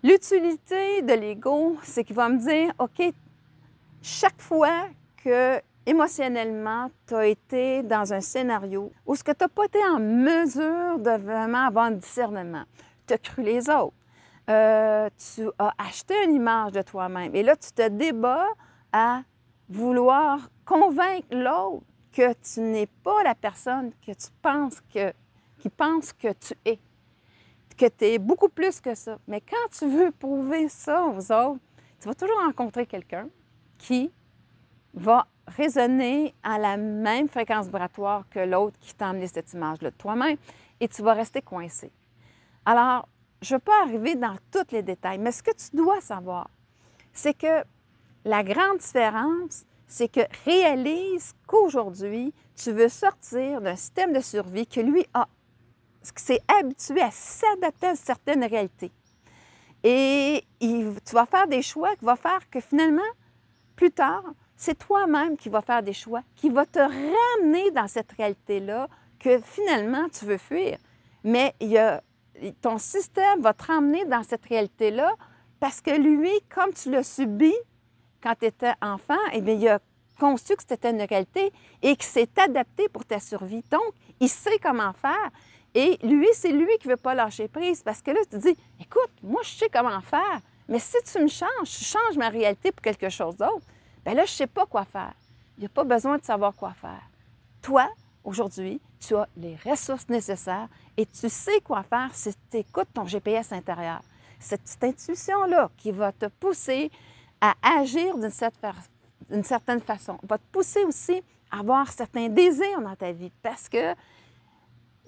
L'utilité de l'ego, c'est qu'il va me dire, OK, chaque fois que émotionnellement, tu as été dans un scénario où ce que tu n'as pas été en mesure de vraiment avoir un discernement, tu as cru les autres, tu as acheté une image de toi-même et là, tu te débats à vouloir convaincre l'autre que tu n'es pas la personne que tu penses qui pense que tu es, que tu es beaucoup plus que ça. Mais quand tu veux prouver ça aux autres, tu vas toujours rencontrer quelqu'un qui va résonner à la même fréquence vibratoire que l'autre qui t'a amené cette image-là de toi-même et tu vas rester coincé. Alors, je ne veux pas arriver dans tous les détails, mais ce que tu dois savoir, c'est que la grande différence, c'est que réalise qu'aujourd'hui, tu veux sortir d'un système de survie que lui s'est habitué à s'adapter à certaines réalités. Et tu vas faire des choix qui vont faire que finalement, plus tard, c'est toi-même qui vas faire des choix, qui va te ramener dans cette réalité-là que finalement tu veux fuir. Mais ton système va te ramener dans cette réalité-là parce que lui, comme tu l'as subi quand tu étais enfant, eh bien, il a conçu que c'était une réalité et qu'il s'est adapté pour ta survie. Donc, il sait comment faire. Et lui, c'est lui qui ne veut pas lâcher prise parce que là, tu te dis, écoute, moi, je sais comment faire, mais si tu me changes, tu changes ma réalité pour quelque chose d'autre, bien là, je ne sais pas quoi faire. Il n'y a pas besoin de savoir quoi faire. Toi, aujourd'hui, tu as les ressources nécessaires et tu sais quoi faire si tu écoutes ton GPS intérieur. Cette petite intuition-là qui va te pousser à agir d'une certaine façon, va te pousser aussi à avoir certains désirs dans ta vie parce que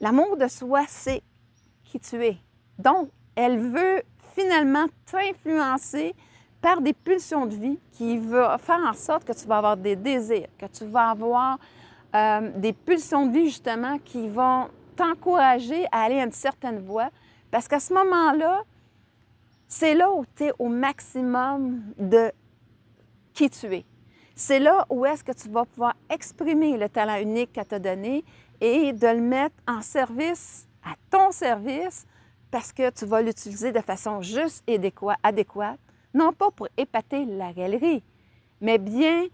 l'amour de soi, c'est qui tu es. Donc, elle veut finalement t'influencer par des pulsions de vie qui vont faire en sorte que tu vas avoir des désirs, que tu vas avoir des pulsions de vie, justement, qui vont t'encourager à aller à une certaine voie. Parce qu'à ce moment-là, c'est là où tu es au maximum de qui tu es. C'est là où est-ce que tu vas pouvoir exprimer le talent unique qu'elle t'a donné et de le mettre en service, à ton service, parce que tu vas l'utiliser de façon juste et adéquate, non pas pour épater la galerie, mais bien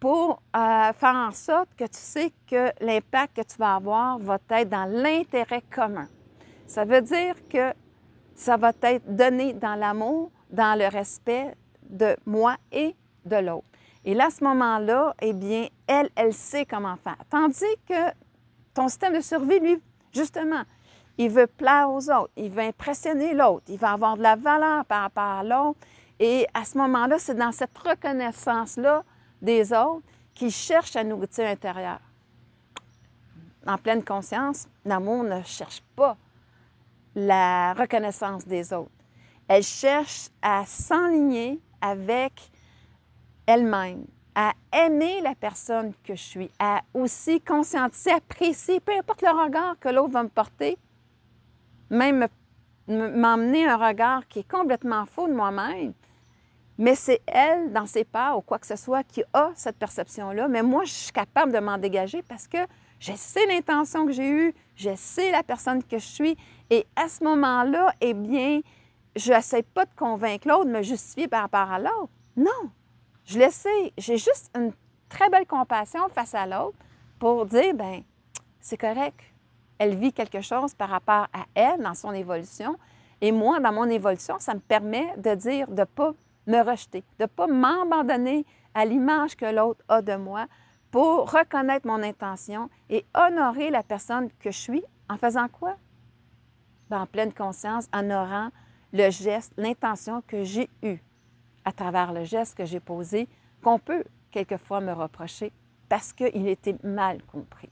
pour faire en sorte que tu sais que l'impact que tu vas avoir va être dans l'intérêt commun. Ça veut dire que ça va être donné dans l'amour, dans le respect de moi et de l'autre. Et là, à ce moment-là, eh bien, elle sait comment faire. Tandis que ton système de survie, lui, justement, il veut plaire aux autres, il veut impressionner l'autre, il va avoir de la valeur par rapport à l'autre. Et à ce moment-là, c'est dans cette reconnaissance-là des autres qu'il cherche la nourriture intérieure. En pleine conscience, l'amour ne cherche pas la reconnaissance des autres. Elle cherche à s'enligner avec elle-même, à aimer la personne que je suis, à aussi conscientiser, apprécier, peu importe le regard que l'autre va me porter, même m'emmener un regard qui est complètement faux de moi-même, mais c'est elle, dans ses parts ou quoi que ce soit, qui a cette perception-là. Mais moi, je suis capable de m'en dégager parce que je sais l'intention que j'ai eue, je sais la personne que je suis, et à ce moment-là, eh bien, je n'essaie pas de convaincre l'autre, de me justifier par rapport à l'autre. Non! Je le sais, j'ai juste une très belle compassion face à l'autre pour dire, bien, c'est correct. Elle vit quelque chose par rapport à elle dans son évolution. Et moi, dans mon évolution, ça me permet de dire, de ne pas me rejeter, de ne pas m'abandonner à l'image que l'autre a de moi pour reconnaître mon intention et honorer la personne que je suis en faisant quoi? Bien, en pleine conscience, en honorant le geste, l'intention que j'ai eue à travers le geste que j'ai posé, qu'on peut quelquefois me reprocher parce qu'il était mal compris.